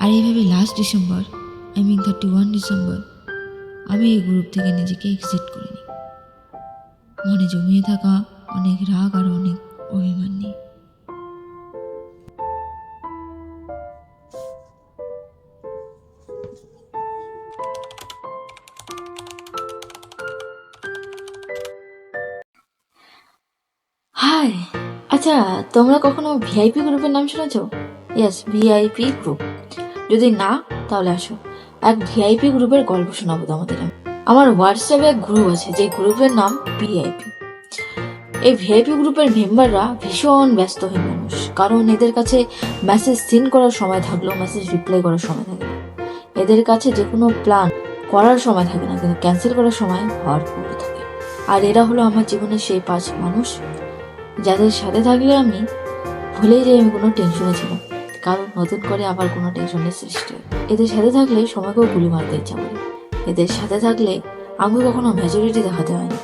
আর এইভাবে last December, 31 December, আমি এই গ্রুপ থেকে নিজেকে এক্সিট করে নিই, মনে জমিয়ে থাকা অনেক রাগ আর অনেক অভিমান নিয়ে। হাই, আচ্ছা, তোমরা কখনো ভিআইপি গ্রুপের নাম শুনেছো? Yes, VIP group. যদি না, তাহলে আসো, এক ভিআইপি গ্রুপের গল্প শোনাবো তোমাদের। আমার হোয়াটসঅ্যাপে এক গ্রুপ আছে, যে গ্রুপের নাম ভিআইপি। এই ভিআইপি গ্রুপের মেম্বাররা ভীষণ ব্যস্তহীন মানুষ, কারণ এদের কাছে মেসেজ সিন করার সময় থাকলেও মেসেজ রিপ্লাই করার সময় থাকে না। এদের কাছে যে কোনো প্ল্যান করার সময় থাকে না, কিন্তু ক্যান্সেল করার সময় ভরপুর থাকে। আর এরা হলো আমার জীবনের সেই 5 মানুষ যাদের সাথে থাকলে আমি ভুলেই যাই আমি কোনো টেনশনে ছিলাম, কারণ নতুন করে আবার কোনো টেনশনের সৃষ্টি হয়। এদের সাথে থাকলে সময়কেও গুলি মারতে ইচ্ছা করে। এদের সাথে থাকলে আমাকে কখনো ম্যাচুরিটি দেখাতে হয় না।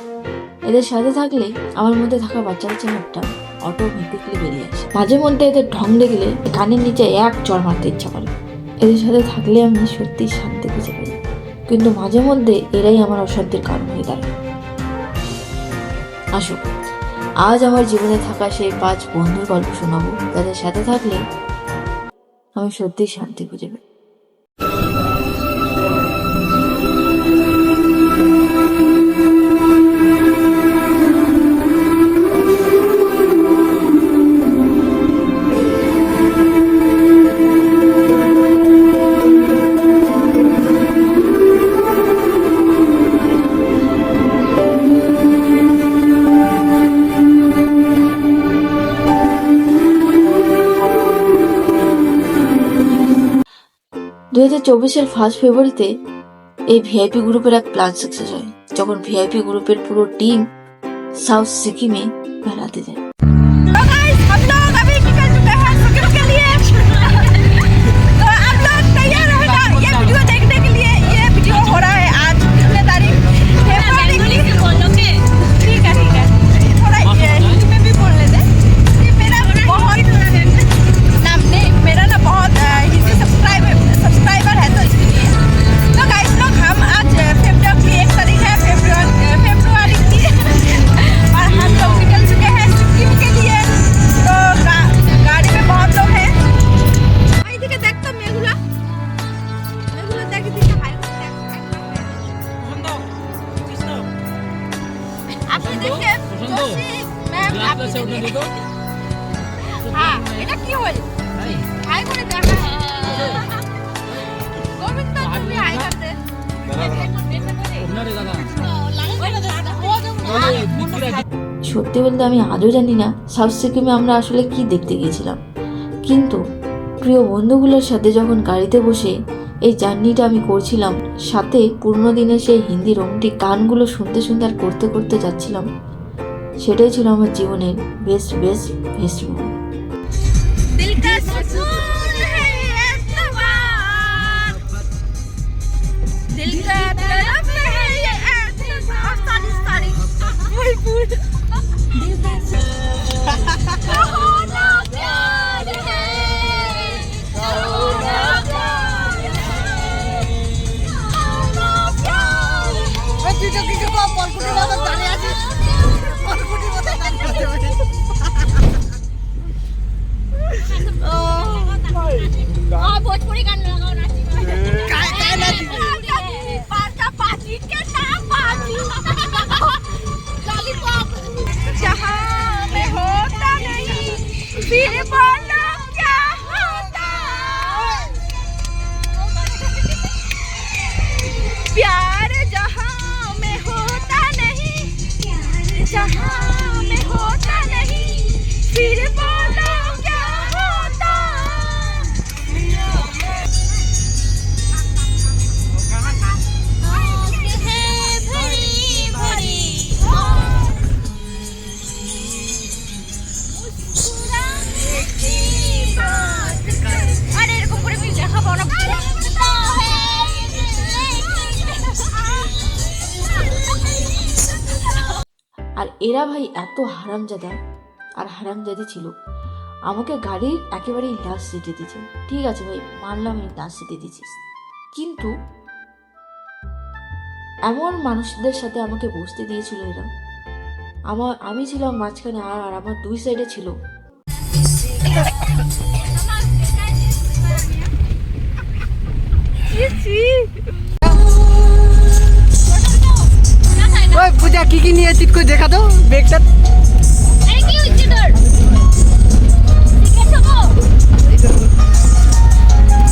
এদের সাথে থাকলে আমার মধ্যে থাকা বাচ্চা ভাবটা অটোমেটিকলি বেরিয়ে আসে। মাঝে মধ্যে এদের ঢং দেখলে কানের নিচে এক চড় মারতে ইচ্ছা করে। এদের সাথে থাকলে আমি সত্যি শান্তি খুঁজে পাই, কিন্তু মাঝে মধ্যে এরাই আমার অশান্তির কারণ হয়ে দাঁড়ায়। আসো, আজ আমার জীবনে থাকা সেই 5 বন্ধুর গল্প শোনাবো, যাদের সাথে থাকলে আমি সত্যি শান্তি খুঁজে পাই। সালের 1 ফেব্রুয়ারিতে এই ভিআইপি গ্রুপের এক প্ল্যান সাকসেস হয়, যখন ভিআইপি গ্রুপের পুরো টিম সাউথ সিকিমে বেড়াতে যায়। সত্যি বলতে আমি আজও জানি না সাউথ সিকিমে আমরা আসলে কি দেখতে গিয়েছিলাম, কিন্তু প্রিয় বন্ধুগুলোর সাথে যখন গাড়িতে বসে এই জার্নিটা আমি করছিলাম, সাথে পুরনো দিনের সেই হিন্দি রোমান্টিক গানগুলো শুনতে শুনতে আর করতে করতে যাচ্ছিলাম, সেটাই ছিল আমার জীবনের বেস্ট মুভমেন্ট। আর এরা ভাই এত হারামজাদা আর হারামজাদি ছিল, আমাকে গাড়ির একেবারেই লাস্ট সিটে দিয়েছে। ঠিক আছে ভাই, মানলাম আমি লাস্ট সিটে দিয়েছিস, কিন্তু এমন মানুষদের সাথে আমাকে বসতে দিয়েছিল এরা। আমি ছিলাম মাঝখানে, আর আমার দুই সাইডে ছিল পূজা কি কি নিয়েছিস কই দেখা তো ব্যাগটা।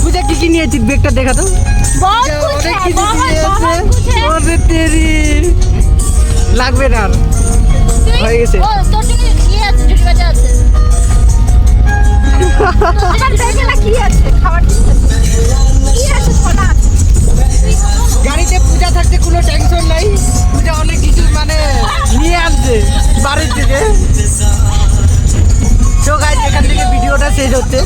পূজা কি কি নিয়েছিস ব্যাগটা দেখা তো। অনেক কিছু নিয়েছে তেরি লাগবে না আর হয়ে গেছে। গাড়িতে পূজা থাকতে কোনো টেনশন নাই, পূজা অনেক কিছু মানে নিয়ে আসছে বাড়ির থেকে। তো গাইস এখান থেকে ভিডিওটা শেষ হচ্ছে।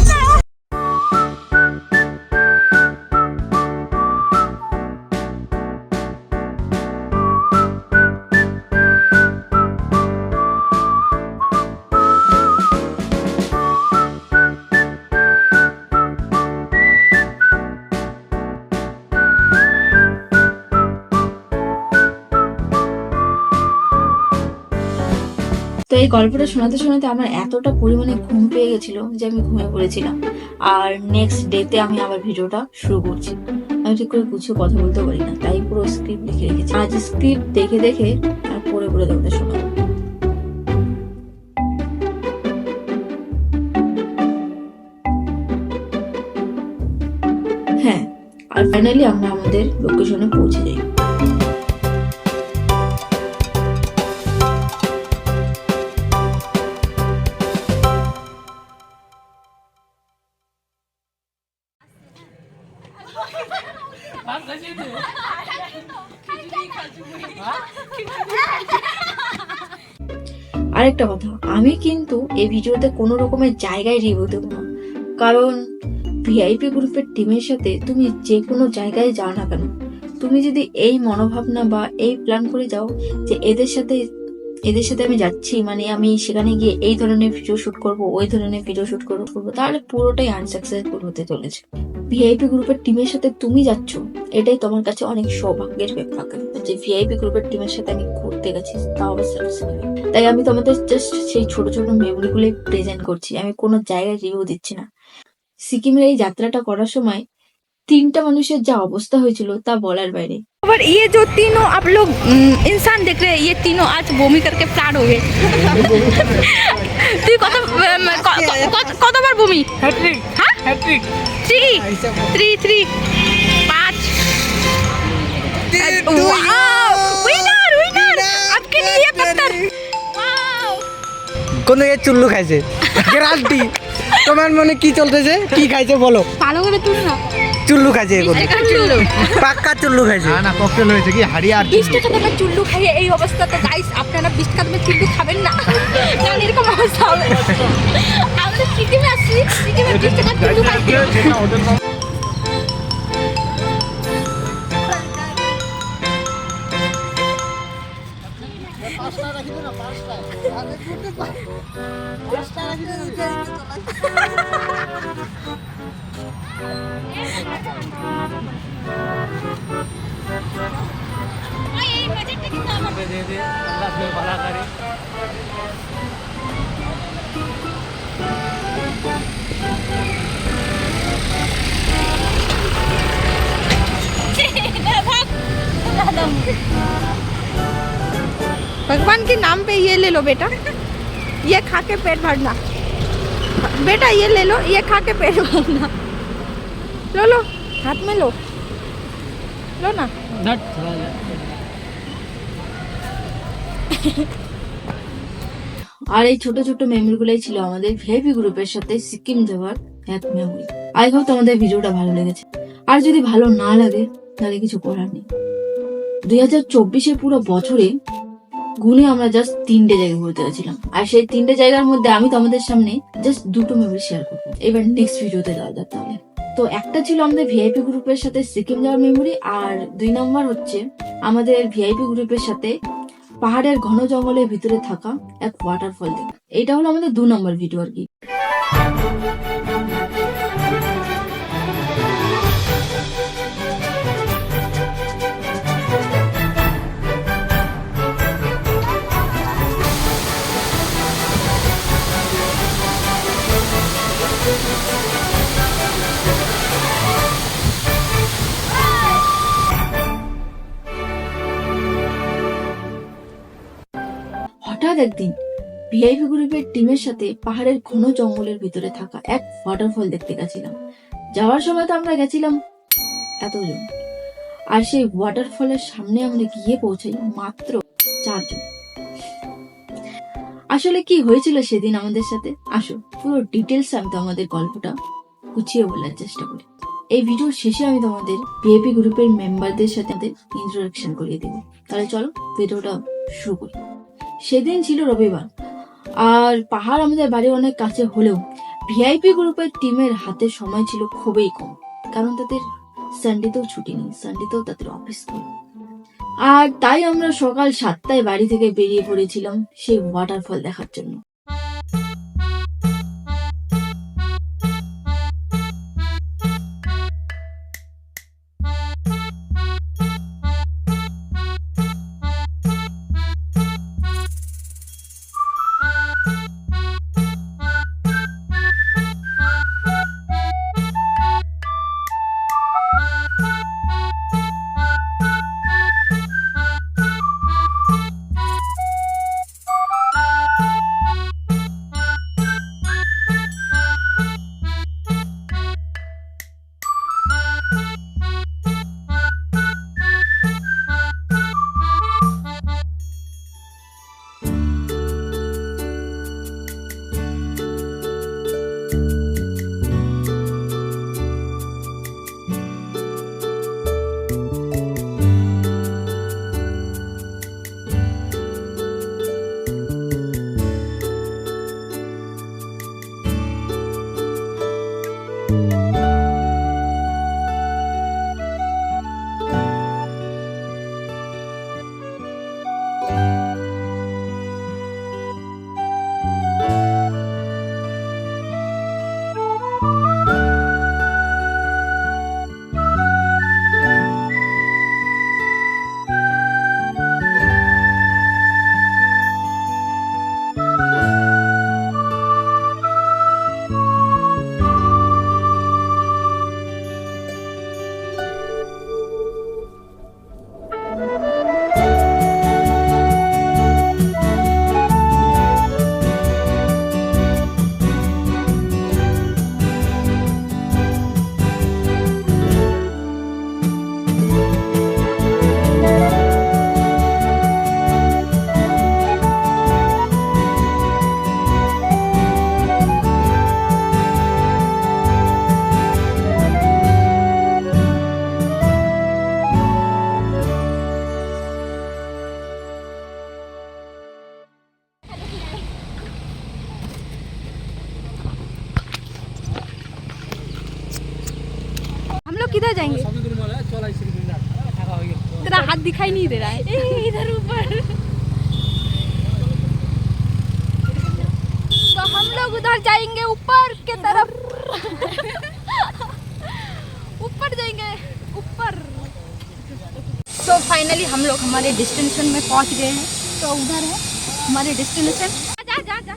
তো এই গল্পটা শোনাতে শোনাতে আমার এতটা পরিমাণে ঘুম পেয়ে গেছিল যে আমি ঘুমিয়ে পড়েছিলাম। আর নেক্সট ডেতে আমি আবার ভিডিওটা শুরু করছি। আমি ঠিক করে গুছিয়ে কথা বলতে পারি না, তাই পুরো স্ক্রিপ্ট লিখে রেখেছি। আজ স্ক্রিপ্ট দেখে দেখে আর পড়ে পড়ে তোমাদের শোনাবো। হ্যাঁ, আর ফাইনালি আমরা আমাদের লোকেশনে পৌঁছে যাই। আরেকটা কথা, আমি কিন্তু এই ভিডিওতে কোনো রকমের জায়গায় রিভিউ দেবো না, কারণ ভিআইপি গ্রুপের টিমের সাথে তুমি যে কোনো জায়গায় যাও না কেন, তুমি যদি এই মনোভাবনা বা এই প্ল্যান করে যাও যে এদের সাথে আমি যাচ্ছি, মানে আমি সেখানে গিয়ে এই ধরনের ভিডিও শুট করব, ওই ধরনের ভিডিও শুট করবো, তাহলে পুরোটাই আনসাকসেসফুল হতে চলেছে। ভিআইপি গ্রুপের টিমের সাথে তুমি যাচ্ছ, এটাই তোমার কাছে অনেক সৌভাগ্যের ব্যাপার যে ভিআইপি গ্রুপের টিমের সাথে আমি ঘুরতে গেছি, তাও আবার সাকসেসফুলি। তাই আমি তোমাদের জাস্ট সেই ছোট ছোট মেমোরিগুলো প্রেজেন্ট করছি, আমি কোনো জায়গায় রিভিউ দিচ্ছি না। সিকিমের এই যাত্রাটা করার সময় 3টা মানুষের যা অবস্থা হয়েছিল তা বলার বাইরে। और ये जो तीनों आप लोग इंसान देख रहे हैं, ये तीनों आज বমি करके फ्लैट हो गए। তুই কতবার বমি? হ্যাট্রিক হ্যাঁ হ্যাট্রিক 3 5 উইনার आपके लिए पत्थर। কোন এ চুল্লু খাইছে গ্যারান্টি। তোমার মনে কি চলতেছে, কি খাইছে বলো? ভালো করে তুল না, চুল্লু খাইছে, এটা চুল্লু, পাক্কা চুল্লু খাইছে। না ককটেল হয়েছে কি হাড়িয়া আর 20 টাকা দামের চুল্লু খাইয়ে এই অবস্থা। তো গাইস আপনারা 20 টাকা দামের চুল্লু খাবেন না, কারণ এরকম অবস্থা হবে। আমরা সিকিমে আসছি, সিকিমে 20 টাকা চুল্লু খাইছি। যেটা ওদের भगवान के नाम पे ये ले लो बेटा, ये खा के पेट भरना बेटा, ये ले लो, ये खा के पेट भरना। लो हाथ में लो ना। আর এই ছোট ছোট মেমোরিগুলোই ছিল আমাদের ভিআইপি গ্রুপের সাথে সিকিম যাওয়ার এক মেমোরি। আই হোপ তোমাদের ভিডিওটা ভালো লেগেছে, আর যদি ভালো না লাগে তাহলে কিছু করার নেই। 2024 পুরো বছরে গুনে আমরা জাস্ট 3টে জায়গায় ঘুরতে গেছিলাম, আর সেই 3টে জায়গার মধ্যে আমি তোমাদের সামনে জাস্ট 2টো মেমোরি শেয়ার করবো। এবার নেক্সট ভিডিওতে যাওয়া যাক তাহলে। তো একটা ছিল আমাদের ভিআইপি গ্রুপের সাথে সিকিম যাওয়ার মেমোরি, আর 2 নম্বর হচ্ছে আমাদের ভিআইপি গ্রুপের সাথে পাহাড়ের ঘন জঙ্গলের ভিতরে থাকা এক ওয়াটারফল দেখা। এটা হলো আমাদের 2 নম্বর ভিডিও আর কি। হঠাৎ একদিন ভিআইপি গ্রুপের টিমের সাথে পাহাড়ের ঘন জঙ্গলের ভিতরে থাকা এক ওয়াটারফল দেখতে গেছিলাম। যাওয়ার সময় তো আমরা গেছিলাম এতজন, আর সেই ওয়াটারফলের সামনে আমরা গিয়ে পৌঁছাই মাত্র 4 জন। আসলে কি হয়েছিল সেদিন আমাদের সাথে, আসো পুরো ডিটেলস আমি তোমাদের গল্পটা গুছিয়ে বলার চেষ্টা করি। এই ভিডিওর শেষে আমি তোমাদের ভিআইপি গ্রুপের মেম্বারদের সাথে ইন্ট্রোডাকশন করিয়ে দেবো। তাহলে চলো ভিডিওটা শুরু করি। সেদিন ছিল রবিবার, আর পাহাড় আমাদের বাড়ির অনেক কাছে হলেও ভিআইপি গ্রুপের টিমের হাতে সময় ছিল খুবই কম, কারণ তাদের সানডেতেও ছুটি নেই, সানডেতেও তাদের অফিস নেই। আর তাই আমরা সকাল 7টায় বাড়ি থেকে বেরিয়ে পড়েছিলাম সেই ওয়াটারফল দেখার জন্য। हम लोग किधर जाएंगे? तेरा हाथ दिखाई नहीं दे रहा है। इधर ऊपर। तो हम लोग उधर जाएंगे ऊपर के तरफ। ऊपर जाएंगे ऊपर। तो फाइनली हम लोग हमारे डेस्टिनेशन में पहुंच गए हैं। तो उधर है हमारे डेस्टिनेशन। जा जा जा।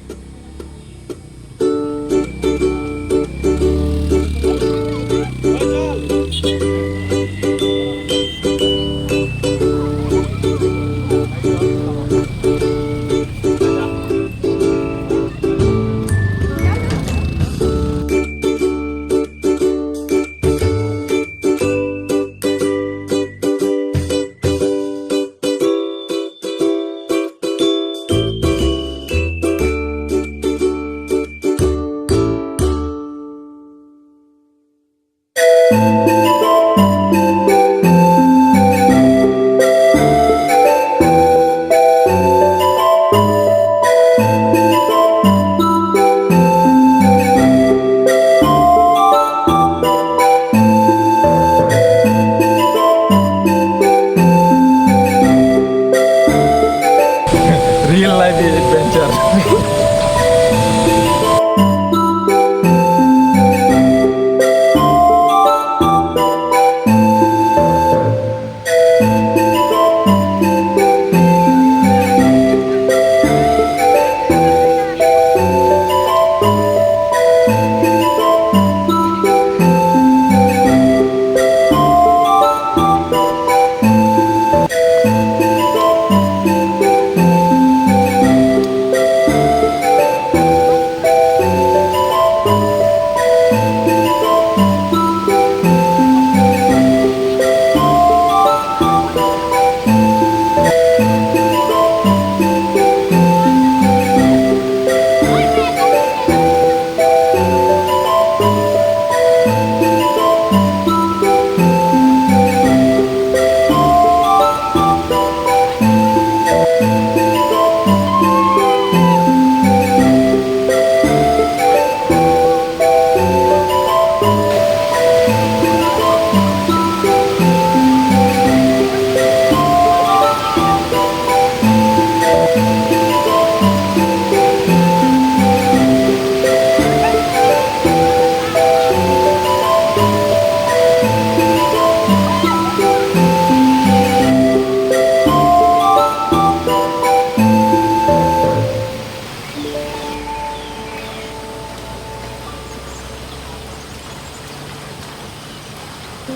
फिर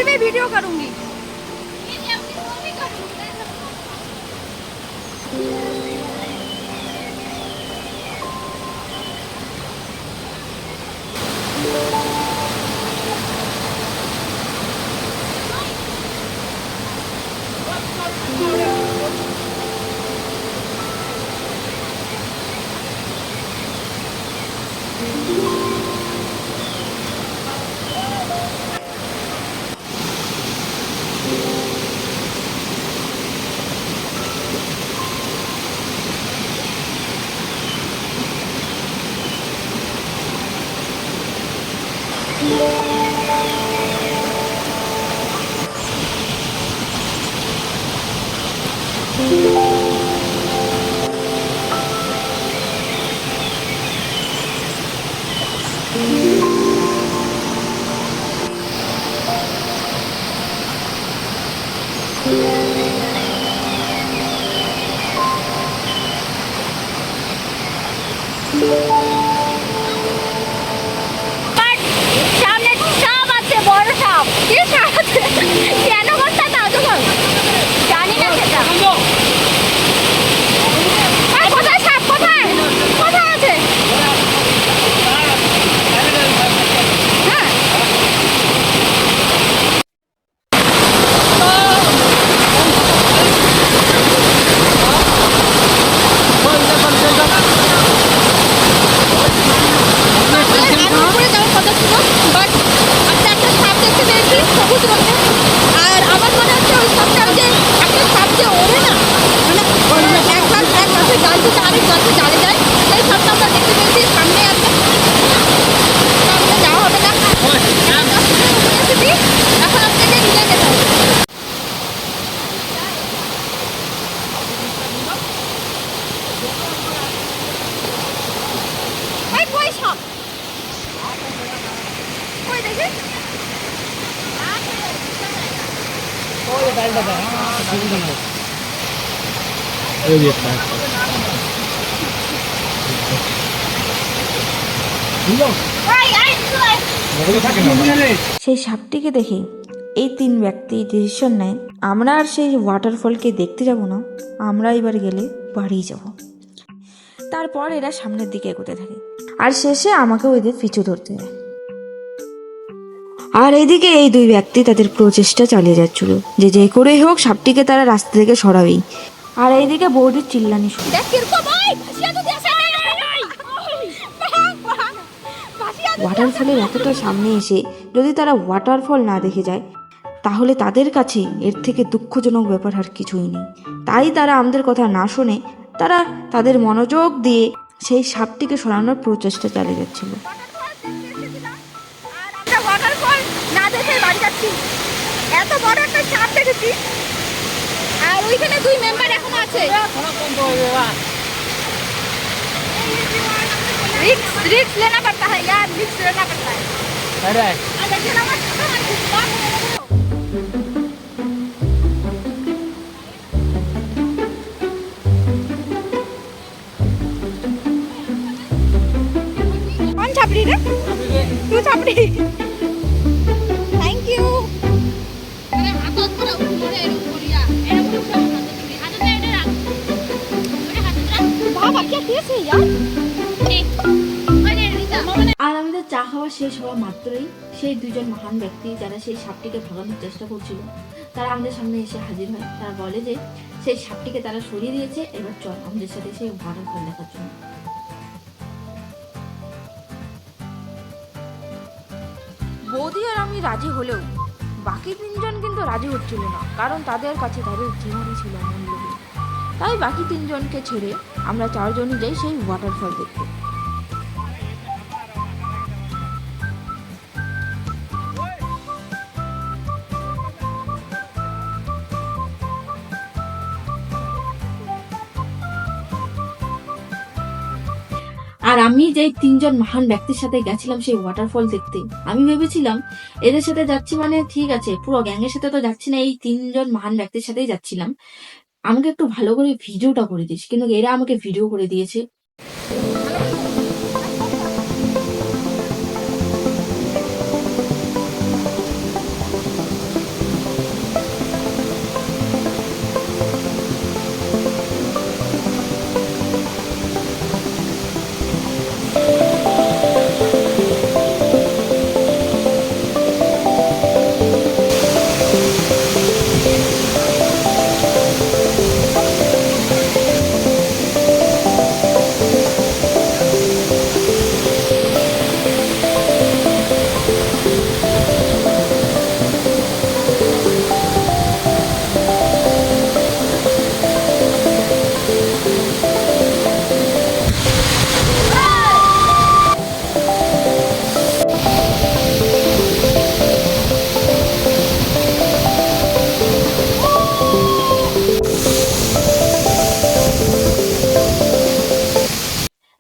मैं वीडियो करूंगी। সামনে সাপ আছে, বড় সাপ। কি সাপ আছে? কেন করতে দাও তখন? জানি না সেটা। আর কোথায় সাপ? কোথায়? কোথায় আছে? হ্যাঁ। আমি উপরে যাওয়ার কথা ছিল, বাট আমরা একটা সাপ দেখতে পেয়েছি সবুজ রঙের। আর আমার মনে হচ্ছে ওই সাপটা ওই যে একটা সাপ যে ওড়ে না, মানে এক গাছে জাল থেকে আরেক গাছে জালে যায়, সেই সাপটা আমরা দেখতে পেয়েছি। সামনে আছে, সামনে যাওয়া হবে না। উপরে এসেছি, এখন আপনাকে নিয়ে যেতে হবে। এই কই সাপ? কই দেখি? সেই সাপটিকে দেখে এই তিন ব্যক্তি ডিসিশন নেয়, আমরা আর সেই ওয়াটারফলকে দেখতে যাব না, আমরা এবার গেলে বাড়ি যাব। তারপর এরা সামনের দিকে এগোতে থাকে আর শেষে আমাকে ওদের পিছু ধরতে হয়। আর এদিকে এই দুই ব্যক্তি তাদের প্রচেষ্টা চালিয়ে যাচ্ছিল যে যে করেই হোক সাপটিকে তারা রাস্তা থেকে সরাবেই। আর এইদিকে বৌদির চিল্লানি শুনে দেখ কিরকম ভাই ভাসিয়া তো দেশে ওয়াটারফলের এতটা সামনে এসে যদি তারা ওয়াটারফল না দেখে যায় তাহলে তাদের কাছে এর থেকে দুঃখজনক ব্যাপার আর কিছুই নেই। তাই তারা আমাদের কথা না শুনে তারা তাদের মনোযোগ দিয়ে সেই সাপটিকে সরানোর প্রচেষ্টা চালিয়ে যাচ্ছিল। আর আমরা ওয়াটারফল না দেখে বাড়ি যাচ্ছি। এত বড় একটা সাপ দেখেছি। আর ওইখানে দুই মেম্বার এখনো আছে। रिक्स लेना पड़ता है यार, रिक्स लेना पड़ता है। अरे देखिए ना मत कौन छापड़ी रे? तू छापड़ी। Thank you. अरे हाथ ऊपर ऊपर एरो करिया एरो ऊपर हाथ दे एडे राख ओरे हाथ राख बाबा क्या केस है यार। আর আমাদের চা খাওয়া শেষ হওয়া মাত্রই সেই দুজন মহান ব্যক্তি যারা সেই সাপটিকে ভাগানোর চেষ্টা করছিল তারা আমাদের সামনে এসে হাজির হয়। তারা বলে যে সেই সাপটিকে তারা সরিয়ে দিয়েছে, এবার চল আমাদের সাথে সেই ওয়াটারফল দেখার জন্য। বৌদি আর আমি রাজি হলেও বাকি তিনজন কিন্তু রাজি হচ্ছিল না, কারণ তাদের কাছে তাদের জীবনই ছিল মূল্যহীন। তাই বাকি তিনজনকে ছেড়ে আমরা চারজনই যাই সেই ওয়াটারফল দেখতে। আর আমি যে তিনজন মহান ব্যক্তির সাথে গেছিলাম সেই ওয়াটারফল দেখতে, আমি ভেবেছিলাম এদের সাথে যাচ্ছি মানে ঠিক আছে, পুরো গ্যাংয়ের সাথে তো যাচ্ছি না, এই তিনজন মহান ব্যক্তির সাথেই যাচ্ছিলাম, আমাকে একটু ভালো করে ভিডিওটা করে দিস। কিন্তু এরা আমাকে ভিডিও করে দিয়েছে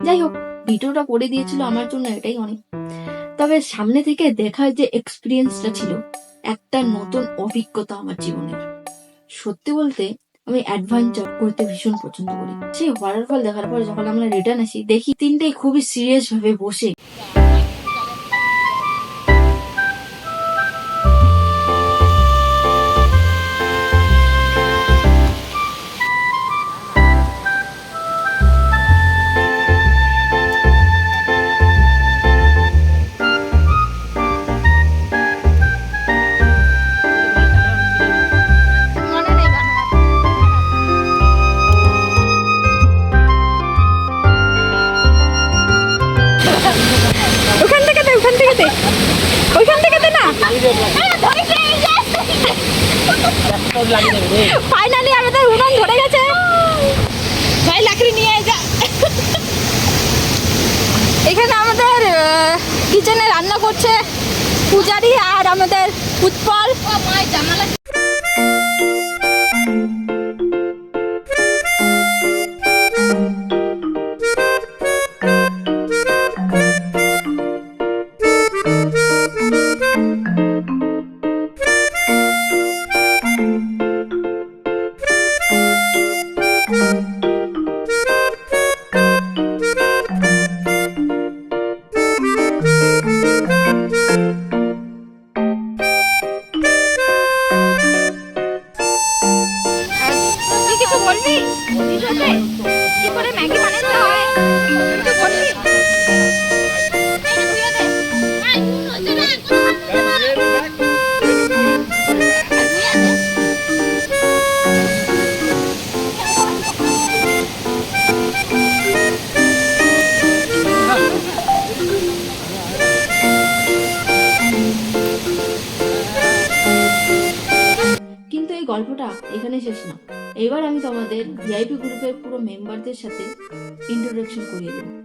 যাই হোক, ভিডিওটা করে দিয়েছিল আমার জন্য এটাই অনেক। তবে সামনে থেকে দেখার যে এক্সপিরিয়েন্সটা ছিল, একটা নতুন অভিজ্ঞতা আমার জীবনের। সত্যি বলতে আমি অ্যাডভেঞ্চার করতে ভীষণ পছন্দ করি। সেই ওয়াটারফল দেখার পর যখন আমরা রিটার্ন আসি, দেখি তিনটেই খুবই সিরিয়াস ভাবে বসে মনে নেই গান আমার। ওখান থেকে দে, ওখান থেকে দে, ওইখান থেকে দে না। ফাইনালি আমাদের উড়ান ধরে গেছে। ভাই লাকড়ি নিয়ে যা। এখানে আমাদের কিচেনে রান্না করছে পূজারি আর আমাদের উৎপল। তুই কিছু বলবি ভিডিওতে কি করে ম্যাগি বানাতে হয়? কিছু বলবি? কিন্তু এই গল্পটা এখানে শেষ না। এবার আমি তোমাদের ভিআইপি গ্রুপের পুরো মেম্বারদের সাথে ইন্ট্রোডাকশন করিয়ে দেবো।